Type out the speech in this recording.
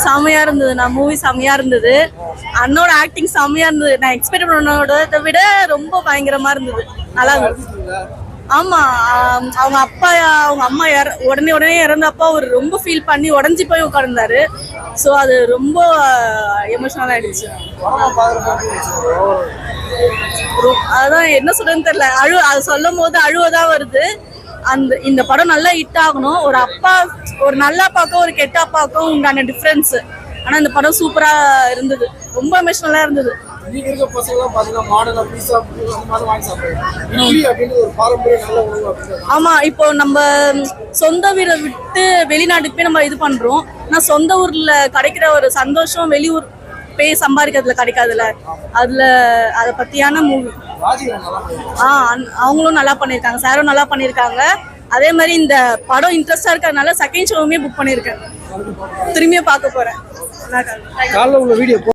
செமையா இருந்தது. நான் மூவி செமையா இருந்தது. அண்ணோட ஆக்டிங் செமையா இருந்தது. நான் எக்ஸ்பெக்ட் பண்ணோட விட ரொம்ப பயங்கரமா இருந்தது. நல்லா இருந்தது. ஆமா, அவங்க அப்பா அவங்க அம்மா உடனே இறந்தப்போ அவர் ரொம்ப ஃபீல் பண்ணி உடஞ்சி போய் உட்கார்ந்தாரு. ஸோ அது ரொம்ப எமோஷனல் ஆயிடுச்சு. அதான் என்ன சொல்றதுன்னு தெரியல. அது சொல்லும் போது அழுவதான் வருது. இந்த படம் நல்லா ஹிட் ஆகணும். ஒரு நல்ல அப்பாவுக்கும் ஒரு கெட்ட அப்பாவுக்கும் உண்டான டிஃபரன்ஸ். ஆனா இந்த படம் சூப்பரா இருந்தது. ரொம்ப எமோஷனலா இருந்தது. ஆமா, இப்போ நம்ம சொந்த வீரை விட்டு வெளிநாட்டுக்கு போய் நம்ம இது பண்றோம். ஆனா சொந்த ஊர்ல கிடைக்கிற ஒரு சந்தோஷம் வெளியூர் போய் சம்பாதிக்கிறதுல கிடைக்காதுல்ல. அதுல அத பத்தியான மூவி. அவங்களும் நல்லா பண்ணிருக்காங்க, சாரும் நல்லா பண்ணிருக்காங்க. அதே மாதிரி இந்த படம் இன்ட்ரெஸ்டா இருக்கறதுனால செகண்ட் ஷோவுமே புக் பண்ணிருக்கேன். திரும்பியும் பார்க்க போறேன்.